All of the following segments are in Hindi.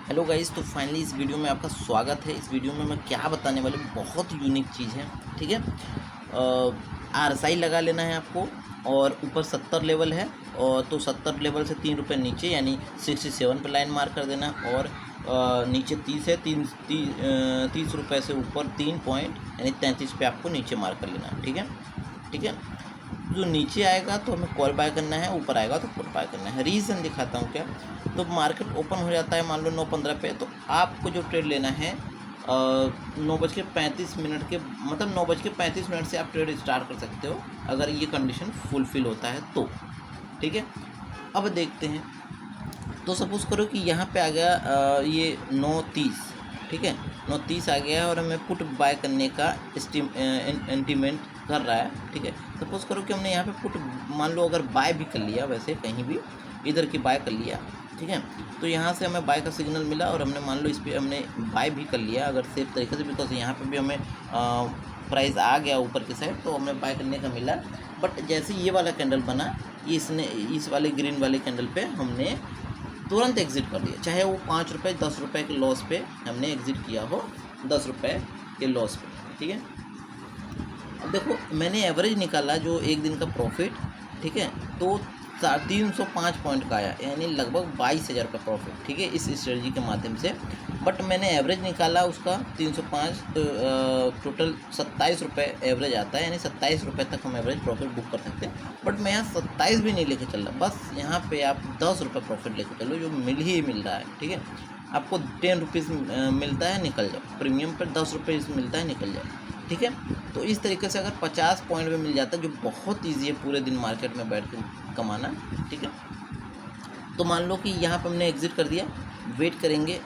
हेलो गाइस, तो फाइनली इस वीडियो में आपका स्वागत है। इस वीडियो में मैं क्या बताने वाले हूँ, बहुत यूनिक चीज़ है। ठीक है, आरएसआई लगा लेना है आपको और ऊपर 70 लेवल है और तो 70 लेवल से 3 रुपये नीचे यानी 67 पे लाइन मार्क कर देना और नीचे 30 है, 30 रुपये से ऊपर 3 पॉइंट यानी 33 पे आपको नीचे मार्क कर लेना है। ठीक है, ठीक है। जो नीचे आएगा तो हमें कॉल बाय करना है, ऊपर आएगा तो पुट बाय करना है। रीज़न दिखाता हूँ क्या। तो मार्केट ओपन हो जाता है मान लो 9:15 पे, तो आपको जो ट्रेड लेना है 9:35 के मतलब 9:35 से आप ट्रेड स्टार्ट कर सकते हो अगर ये कंडीशन फुलफिल होता है तो। ठीक है, अब देखते हैं। तो सपोज़ करो कि यहाँ पे आ गया ये 9:30। ठीक है, 9:30 आ गया और हमें पुट बाय करने का इंटीमेंट कर रहा है। ठीक है, सपोज़ करो कि हमने यहाँ पे पुट मान लो अगर बाय भी कर लिया, वैसे कहीं भी इधर की बाय कर लिया। ठीक है, तो यहाँ से हमें बाय का सिग्नल मिला और हमने मान लो इस पर हमने बाय भी कर लिया अगर सेफ तरीके से, बिकॉज यहाँ पे भी हमें प्राइस आ गया ऊपर की साइड तो हमें बाय करने का मिला। बट जैसे ये वाला कैंडल बना, इसने इस वाले ग्रीन वाले कैंडल पे हमने तुरंत एग्ज़िट कर दिया, चाहे वो 5 रुपये 10 रुपये के लॉस पे हमने एग्ज़िट किया हो, 10 रुपये के लॉस पे। ठीक है, अब देखो मैंने एवरेज निकाला जो एक दिन का प्रॉफिट। ठीक है, तो 305 पॉइंट का आया यानी लगभग 22,000 का प्रॉफिट। ठीक है, इस स्ट्रेटजी के माध्यम से। बट मैंने एवरेज निकाला उसका 305, तो टोटल 27 रुपये एवरेज आता है, यानी 27 रुपये तक हम एवरेज प्रॉफिट बुक कर सकते हैं। बट मैं यहाँ 27 भी नहीं लेके चल रहा, बस यहाँ पे आप 10 रुपये प्रॉफिट लेके चलो, जो मिल रहा है। ठीक है, आपको 10 रुपीज़ मिलता है, निकल जाओ। प्रीमियम पर 10 रुपये मिलता है, निकल जाओ। ठीक है, तो इस तरीके से अगर 50 पॉइंट में मिल जाता है, जो बहुत ईजी है पूरे दिन मार्केट में बैठ के कमाना। ठीक है, तो मान लो कि यहाँ पर हमने एग्ज़िट कर दिया, वेट करेंगे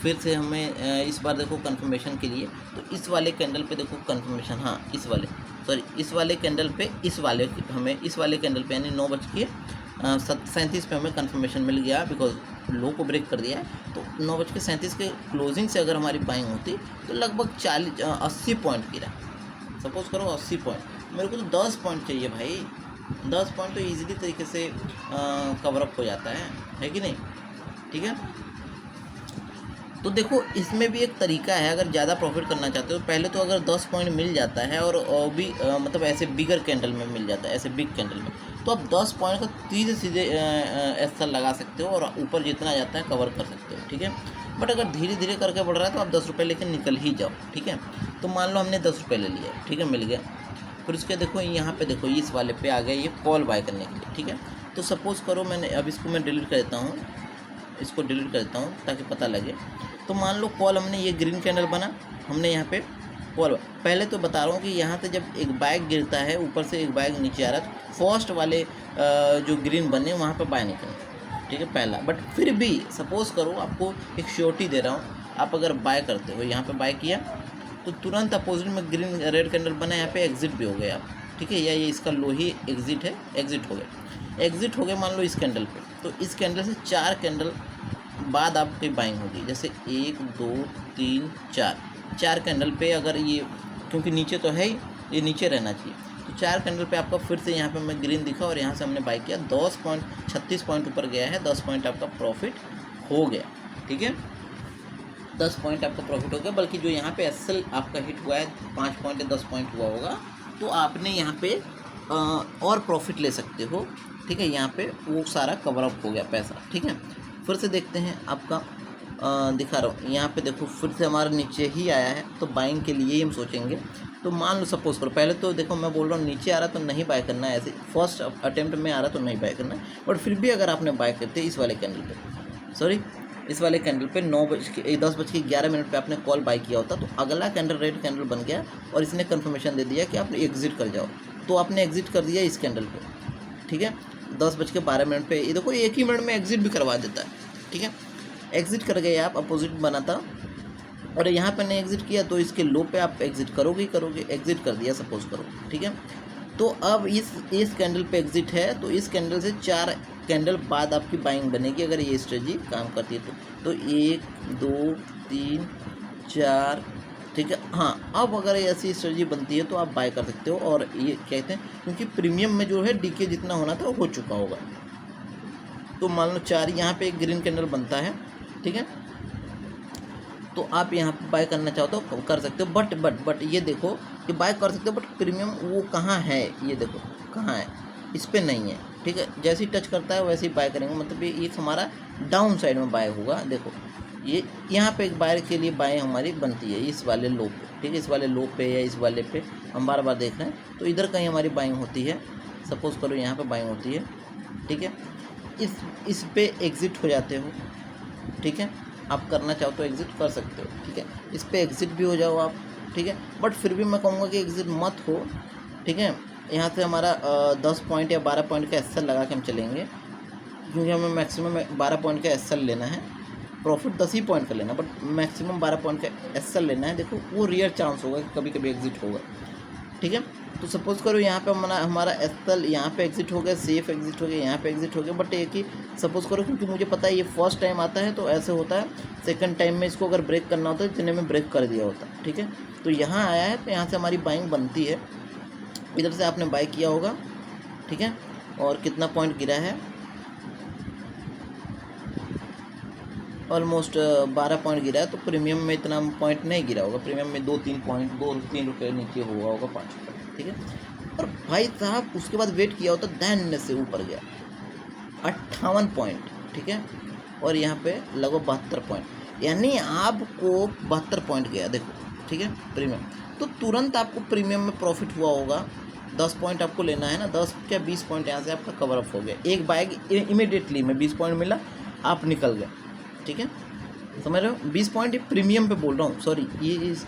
फिर से हमें इस बार देखो कंफर्मेशन के लिए। तो इस वाले कैंडल पे देखो कंफर्मेशन, हाँ इस वाले कैंडल पे हमें इस वाले कैंडल पे यानी 9:37 पे हमें कंफर्मेशन मिल गया, बिकॉज लो को ब्रेक कर दिया है। तो 9:37 के क्लोजिंग से अगर हमारी बाइंग होती तो लगभग 80 पॉइंट गिरा। सपोज़ करो 80 पॉइंट, मेरे को तो 10 पॉइंट चाहिए भाई। 10 पॉइंट तो ईजिली तरीके से कवर अप हो जाता है कि नहीं। ठीक है, तो देखो इसमें भी एक तरीका है, अगर ज़्यादा प्रॉफिट करना चाहते हो। पहले तो अगर 10 पॉइंट मिल जाता है और भी मतलब ऐसे बिगर कैंडल में मिल जाता है, ऐसे बिग कैंडल में, तो आप 10 पॉइंट का सीधे एसएल लगा सकते हो और ऊपर जितना जाता है कवर कर सकते हो। ठीक है, बट अगर धीरे धीरे करके बढ़ रहा है तो आप 10 रुपये लेकर निकल ही जाओ। ठीक है, तो मान लो हमने 10 रुपये ले लिया, ठीक है, मिल गया। फिर उसके देखो यहाँ पे देखो इस वाले पे आ गया ये कॉल बाय करने के लिए। ठीक है, तो सपोज़ करो मैंने अब इसको मैं डिलीट कर देता हूँ, इसको डिलीट करता हूँ ताकि पता लगे। तो मान लो कॉल हमने ये ग्रीन कैंडल बना, हमने यहाँ पे कॉल, पहले तो बता रहा हूँ कि यहाँ से जब एक बैग गिरता है ऊपर से एक बैग नीचे आ रहा है, तो फर्स्ट वाले जो ग्रीन बने वहाँ पे बाय नहीं करना। ठीक है, पहला। बट फिर भी सपोज़ करो आपको एक श्योरिटी दे रहा हूँ, आप अगर बाय करते हो, यहाँ पे बाय किया तो तुरंत अपोजिट में ग्रीन रेड कैंडल बना, यहाँ पे एग्जिट भी हो गए आप। ठीक है, या ये इसका लो ही एग्जिट है, एग्जिट हो गए मान लो इस कैंडल पे। तो इस कैंडल से 4 कैंडल बाद आपकी बाइंग होगी, जैसे 1 2 3 4 कैंडल पे अगर ये, क्योंकि नीचे तो है ही, ये नीचे रहना चाहिए, तो 4 कैंडल पे आपका फिर से यहाँ पे हमें ग्रीन दिखा और यहाँ से हमने बाई किया, 36 पॉइंट ऊपर गया है, 10 पॉइंट आपका प्रॉफिट हो गया। ठीक है, 10 पॉइंट आपका प्रॉफिट हो गया। बल्कि जो यहाँ पे एसएल आपका हिट हुआ है 5 पॉइंट या 10 पॉइंट हुआ होगा, तो आपने यहाँ पे और प्रॉफिट ले सकते हो। ठीक है, यहाँ पे वो सारा कवर अप हो गया पैसा। ठीक है, फिर से देखते हैं आपका दिखा रहा हूँ, यहाँ पे देखो फिर से हमारा नीचे ही आया है, तो बाइंग के लिए ही हम सोचेंगे। तो मान लो सपोज करो, पहले तो देखो मैं बोल रहा हूँ नीचे आ रहा तो नहीं बाय करना है, ऐसे फर्स्ट अटेम्प्ट में आ रहा तो नहीं बाय करना है। बट फिर भी अगर आपने बाय करते इस वाले कैंडल पे, इस वाले कैंडल पे 10:11 पे आपने कॉल बाय किया होता, तो अगला कैंडल रेड कैंडल बन गया और इसने कंफर्मेशन दे दिया कि आप एग्जिट कर जाओ, तो आपने एग्जिट कर दिया इस कैंडल पे। ठीक है, 10:12 पे ये देखो एक ही मिनट में एग्जिट भी करवा देता है। ठीक है, एग्जिट कर गए आप, अपोजिट बना था और यहाँ पे नहीं एग्जिट किया तो इसके लो पे आप एग्जिट करोगे, एग्जिट कर दिया सपोज करो। ठीक है, तो अब इस कैंडल पे एग्जिट है, तो इस कैंडल से 4 कैंडल बाद आपकी बाइंग बनेगी अगर ये स्ट्रेटजी काम करती है तो 1 2 3 4। ठीक है, हाँ, अब अगर ऐसी स्ट्रेटजी बनती है तो आप बाय कर सकते हो। और ये कहते हैं क्योंकि प्रीमियम में जो है डीके जितना होना था वो हो चुका होगा। तो मान लो 4 यहाँ पे एक ग्रीन कैंडल बनता है। ठीक है, तो आप यहाँ पे बाय करना चाहो तो कर सकते हो। बट ये देखो कि बाय कर सकते हो, बट प्रीमियम वो कहाँ है, ये देखो कहाँ है, इस पर नहीं है। ठीक है, जैसे ही टच करता है वैसे ही बाय करेंगे, मतलब ये एक हमारा डाउन साइड में बाय होगा। देखो ये यहाँ पे एक बायर के लिए बाय हमारी बनती है इस वाले लो पे। ठीक है, इस वाले लो पे या इस वाले पे हम बार बार देख रहे हैं, तो इधर कहीं हमारी बाइंग होती है। सपोज़ करो यहाँ पे बाइंग होती है। ठीक है, इस पे एग्ज़िट हो जाते हो। ठीक है, आप करना चाहो तो एग्ज़िट कर सकते हो। ठीक है, इस पे एग्ज़िट भी हो जाओ आप। ठीक है, बट फिर भी मैं कहूँगा कि एग्ज़िट मत हो। ठीक है, यहाँ से हमारा 10 पॉइंट या 12 पॉइंट का एसएल लगा के हम चलेंगे, क्योंकि हमें मैक्सिमम 12 पॉइंट का एसएल लेना है। प्रॉफिट 10 ही पॉइंट का लेना, बट मैक्सिमम 12 पॉइंट का एसएल लेना है। देखो वो रेयर चांस होगा कि कभी कभी एग्ज़िट होगा। ठीक है, तो सपोज़ करो यहाँ पे हमारा एसएल यहाँ पे एग्ज़िट हो गया, सेफ एग्ज़िट हो गया, यहाँ पे एग्ज़िट हो गया। बट एक ही सपोज़ करो, क्योंकि मुझे पता है ये फर्स्ट टाइम आता है तो ऐसे होता है। सेकंड टाइम में इसको अगर ब्रेक करना होता है जिन्हें में ब्रेक कर दिया होता। ठीक है, तो यहाँ आया है तो यहाँ से हमारी बाइंग बनती है। इधर से आपने बाई किया होगा। ठीक है, और कितना पॉइंट गिरा है, ऑलमोस्ट 12 पॉइंट गिरा है। तो प्रीमियम में इतना पॉइंट नहीं गिरा होगा, प्रीमियम में 2-3 रुपये नीचे हुआ होगा, 5 रुपये। ठीक है, और भाई साहब उसके बाद वेट किया होता, दैन से ऊपर गया 58 पॉइंट। ठीक है, और यहाँ पे लगभग 72 पॉइंट, यानी आपको 72 पॉइंट गया। देखो ठीक है, प्रीमियम तो तुरंत आपको प्रीमियम में प्रॉफिट हुआ होगा। 10 पॉइंट आपको लेना है ना, 10 क्या 20 पॉइंट यहाँ से आपका कवर अप हो गया। एक बाइक इमीडिएटली में 20 पॉइंट मिला, आप निकल गए। ठीक है, समझ रहे हो, 20 पॉइंट प्रीमियम पे बोल रहा हूँ, सॉरी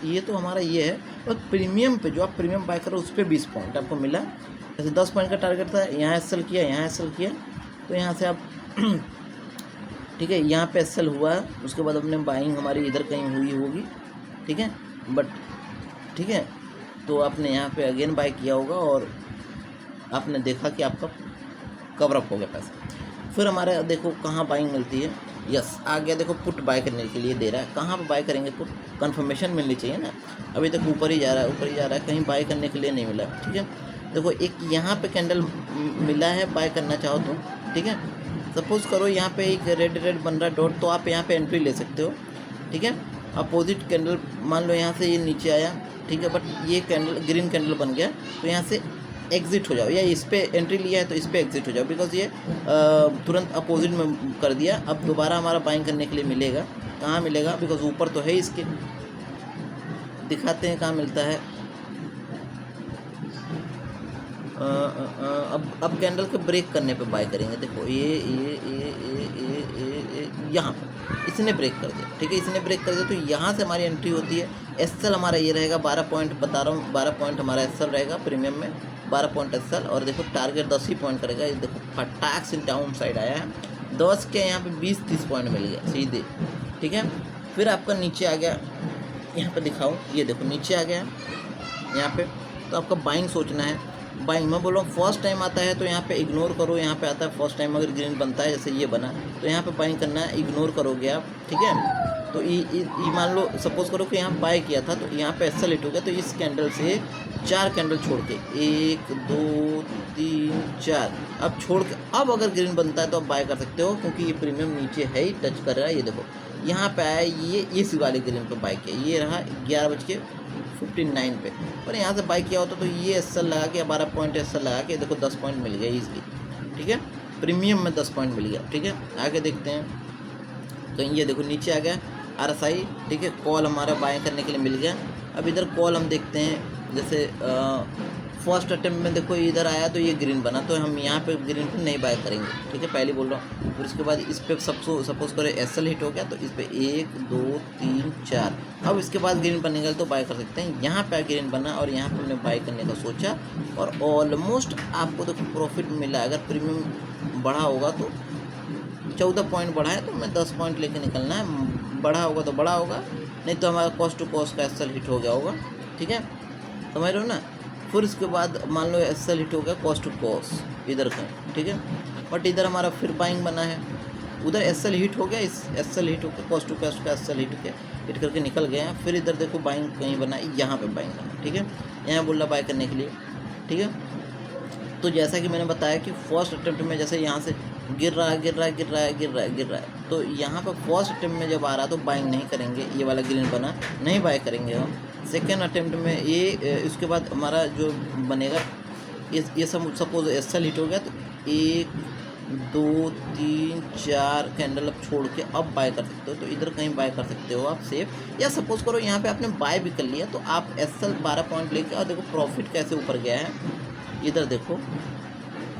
ये तो हमारा ये है। और प्रीमियम पे जो आप प्रीमियम बाय करो उस पर 20 पॉइंट आपको मिला। जैसे 10 पॉइंट का टारगेट था, यहाँ एसएल किया, यहाँ एसएल किया, तो यहाँ से आप ठीक है, यहाँ पे एसएल हुआ है। उसके बाद अपने बाइंग हमारी इधर कहीं हुई होगी। ठीक है, बट ठीक है, तो आपने यहाँ पे अगेन बाय किया होगा और आपने देखा कि आपका कवर अप हो गया पैसा। फिर हमारे देखो कहाँ बाइंग मिलती है, यस आ गया। देखो पुट बाय करने के लिए दे रहा है, कहाँ पे बाय करेंगे पुट, कंफर्मेशन मिलनी चाहिए ना। अभी तक ऊपर ही जा रहा है, ऊपर ही जा रहा है, कहीं बाय करने के लिए नहीं मिला। ठीक है, देखो एक यहाँ पे कैंडल मिला है बाय करना चाहो तो। ठीक है, सपोज़ करो यहाँ पे एक रेड बन रहा है डॉट, तो आप यहाँ पे एंट्री ले सकते हो। ठीक है, अपोजिट कैंडल मान लो यहाँ से ये नीचे आया। ठीक है, बट ये कैंडल ग्रीन कैंडल बन गया, तो यहाँ से एग्ज़िट हो जाओ, या इस पे एंट्री लिया है तो इस पे एग्ज़िट हो जाओ, बिकॉज ये तुरंत अपोजिट में कर दिया। अब दोबारा हमारा बाइंग करने के लिए मिलेगा, कहाँ मिलेगा, बिकॉज ऊपर तो है इसके, दिखाते हैं कहाँ मिलता है। अब कैंडल के ब्रेक करने पे बाय करेंगे। देखो ये यहाँ पर इसने ब्रेक कर दिया। ठीक है, इसने ब्रेक कर दिया, तो यहाँ से हमारी एंट्री होती है। एसएल हमारा ये रहेगा 12 पॉइंट, बता रहा हूँ 12 पॉइंट हमारा एसएल रहेगा प्रीमियम में, 12 पॉइंट एसएल। और देखो टारगेट 10 ही पॉइंट करेगा। ये देखो फटाक से डाउन साइड आया है, 10 के यहाँ पे 20-30 पॉइंट मिल गया सीधे। ठीक है, फिर आपका नीचे आ गया, यहाँ पे दिखाऊँ, ये देखो नीचे आ गया यहाँ पे, तो आपका बाइंग सोचना है। बाइंग मैं बोल रहा हूँ फर्स्ट टाइम आता है तो यहाँ पे इग्नोर करो। यहाँ पे आता है फर्स्ट टाइम अगर ग्रीन बनता है, जैसे ये बना, तो यहाँ पे बाइंग करना है, इग्नोर करोगे आप। ठीक है, तो ये मान लो सपोज़ करो कि यहाँ बाय किया था, तो यहाँ पे एसएल हिट हो गया, तो इस कैंडल से 4 कैंडल छोड़ के 1 2 3 4 अब छोड़ के, अब अगर ग्रीन बनता है तो आप बाय कर सकते हो, क्योंकि ये प्रीमियम नीचे है ही, टच कर रहा है। ये देखो यहाँ पे आया, ये इस वाले ग्रीन पे बाय किया, ये रहा 11:59 पे, और यहाँ से बाय किया होता तो ये एसएल लगा के 12 पॉइंट एसएल लगा के देखो 10 पॉइंट मिल गया ईजिली। ठीक है, प्रीमियम में 10 पॉइंट मिल गया। ठीक है, आगे देखते हैं, तो ये देखो नीचे आ गया आरएसआई। ठीक है, कॉल हमारा बाय करने के लिए मिल गया। अब इधर कॉल हम देखते हैं, जैसे फर्स्ट अटेम्प्ट में देखो इधर आया तो ये ग्रीन बना, तो हम यहाँ पे ग्रीन पे नहीं बाय करेंगे। ठीक है, पहले बोल रहा हूँ। फिर उसके बाद इस पर सपोज करें एसएल हिट हो गया, तो इस पर 1 2 3 4 अब इसके बाद ग्रीन बनेगा तो बाय कर सकते हैं। यहाँ पे ग्रीन बना और यहाँ पे हमने बाय करने का सोचा, और ऑलमोस्ट आपको तो प्रॉफिट मिला। अगर प्रीमियम बढ़ा होगा तो 14 पॉइंट बढ़ा है, तो मैं 10 पॉइंट लेके निकलना है। बढ़ा होगा तो बढ़ा होगा, नहीं तो हमारा कॉस्ट टू कॉस्ट का एसएल हिट हो गया होगा। ठीक है, समझ रहे हो ना। फिर उसके बाद मान लो एसएल हिट हो गया कॉस्ट टू कॉस्ट इधर का। ठीक है, बट इधर हमारा फिर बाइंग बना है, उधर एसएल हिट हो गया, इस एसएल हिट होकर कॉस्ट टू कॉस्ट का एसएल हिट करके निकल गए हैं। फिर इधर देखो बाइंग कहीं बना, यहाँ पे बाइंग बना। ठीक है, यहाँ बोल रहा बाय करने के लिए। ठीक है, तो जैसा कि मैंने बताया कि फर्स्ट अटेम्प्ट में जैसे यहाँ से गिर रहा है, तो यहाँ पर फर्स्ट अटेम्प्ट में जब आ रहा तो बाइंग नहीं करेंगे, ये वाला ग्रीन बना नहीं बाय करेंगे हम। सेकेंड अटेम्प्ट में ये इसके बाद हमारा जो बनेगा ये सब सपोज एसएल हिट हो गया तो 1 2 3 4 कैंडल अब छोड़ के अब बाय कर सकते हो, तो इधर कहीं बाय कर सकते हो आप सेफ। या सपोज करो यहाँ पे आपने बाय भी कर लिया तो आप एसएल 12 पॉइंट लेके, और देखो प्रॉफिट कैसे ऊपर गया है, इधर देखो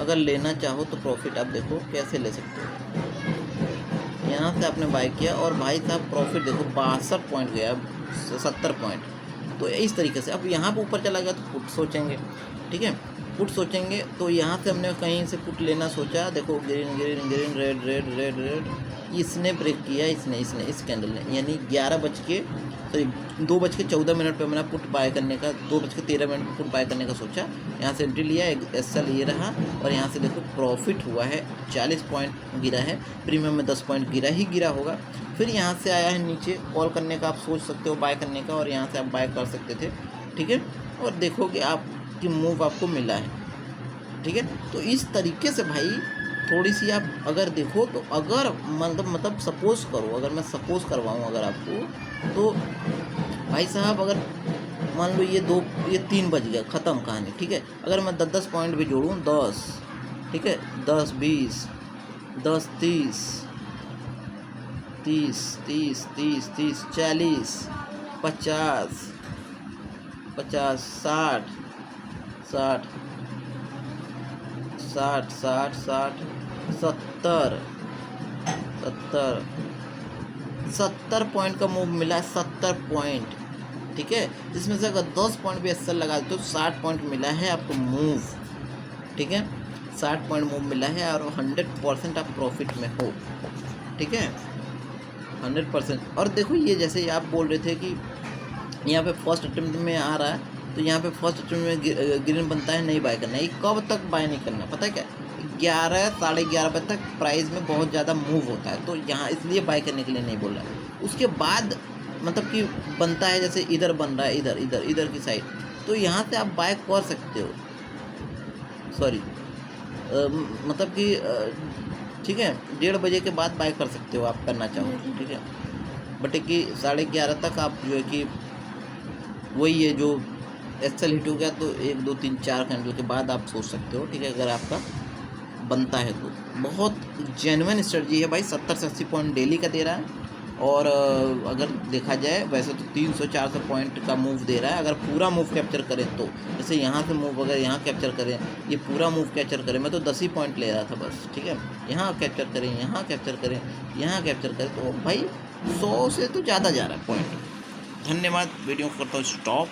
अगर लेना चाहो तो प्रॉफिट आप देखो कैसे ले सकते हो। यहाँ से आपने बाय किया और भाई साहब प्रॉफिट देखो 62 पॉइंट गया, 70 पॉइंट। तो इस तरीके से अब यहाँ पर ऊपर चला गया तो पुट सोचेंगे, ठीक है, पुट सोचेंगे। तो यहाँ से हमने कहीं से पुट लेना सोचा, देखो green green green red red red red, इसने ब्रेक किया, इसने इस कैंडल ने, यानी 2:14 पे मैंने पुट बाय करने का, 2:13 पे पुट बाय करने का सोचा। यहाँ से एंट्री लिया, एसएल ये रहा, और यहाँ से देखो प्रॉफिट हुआ है 40 पॉइंट गिरा है, प्रीमियम में 10 पॉइंट गिरा होगा। फिर यहाँ से आया है नीचे, कॉल करने का आप सोच सकते हो, बाय करने का, और यहाँ से आप बाय कर सकते थे, ठीक है। और देखो कि आपकी मूव आपको मिला है, ठीक है। तो इस तरीके से भाई थोड़ी सी आप अगर देखो तो, अगर मतलब सपोज़ करो, अगर मैं सपोज़ करवाऊँ अगर आपको, तो भाई साहब अगर मान लो ये 3 बज गया, ख़त्म कहानी, ठीक है। अगर मैं 10 पॉइंट भी जोड़ूँ, 10, ठीक है, 10 20 10 30 30 30 30 30 40 50 50 60 60 60 60 60 70 70 पॉइंट का मूव मिला है, 70 पॉइंट, ठीक है। जिसमें से अगर 10 पॉइंट भी एसएल लगा दो तो 60 पॉइंट मिला है आपको मूव, ठीक है। 60 पॉइंट मूव मिला है और 100% आप प्रॉफिट में हो, ठीक है, 100%। और देखो ये जैसे आप बोल रहे थे कि यहाँ पे फर्स्ट अटेम्प्ट में आ रहा है, तो यहाँ पे फर्स्ट अटेम्प्ट में ग्रीन बनता है, नहीं बाय करना। ये कब तक बाय नहीं करना पता है क्या, 11 साढ़े 11 बजे तक प्राइस में बहुत ज़्यादा मूव होता है, तो यहाँ इसलिए बाय करने के लिए नहीं बोल रहा। उसके बाद मतलब कि बनता है, जैसे इधर बन रहा है, इधर की साइड, तो यहाँ से आप बाय कर सकते हो, सॉरी मतलब कि ठीक है, 1:30 बजे के बाद बाय कर सकते हो आप करना चाहो, ठीक है। बट कि 11:30 तक आप जो है कि वही है, जो एसएल हिट हो गया तो 1 2 3 4 कैंडल के बाद आप सोच सकते हो, ठीक है, अगर आपका बनता है तो। बहुत जेन्युइन स्ट्रेटजी है भाई, 70 से 80 पॉइंट डेली का दे रहा है। और अगर देखा जाए वैसे तो 300-400 पॉइंट का मूव दे रहा है, अगर पूरा मूव कैप्चर करें तो। जैसे यहाँ से मूव अगर यहाँ कैप्चर करें, ये पूरा मूव कैप्चर करें, मैं तो 10 ही पॉइंट ले रहा था बस, ठीक है। यहाँ कैप्चर करें, यहाँ कैप्चर करें, यहाँ कैप्चर करें, तो भाई 100 से तो ज़्यादा जा रहा है पॉइंट। धन्यवाद, वीडियो करता हूँ स्टॉप।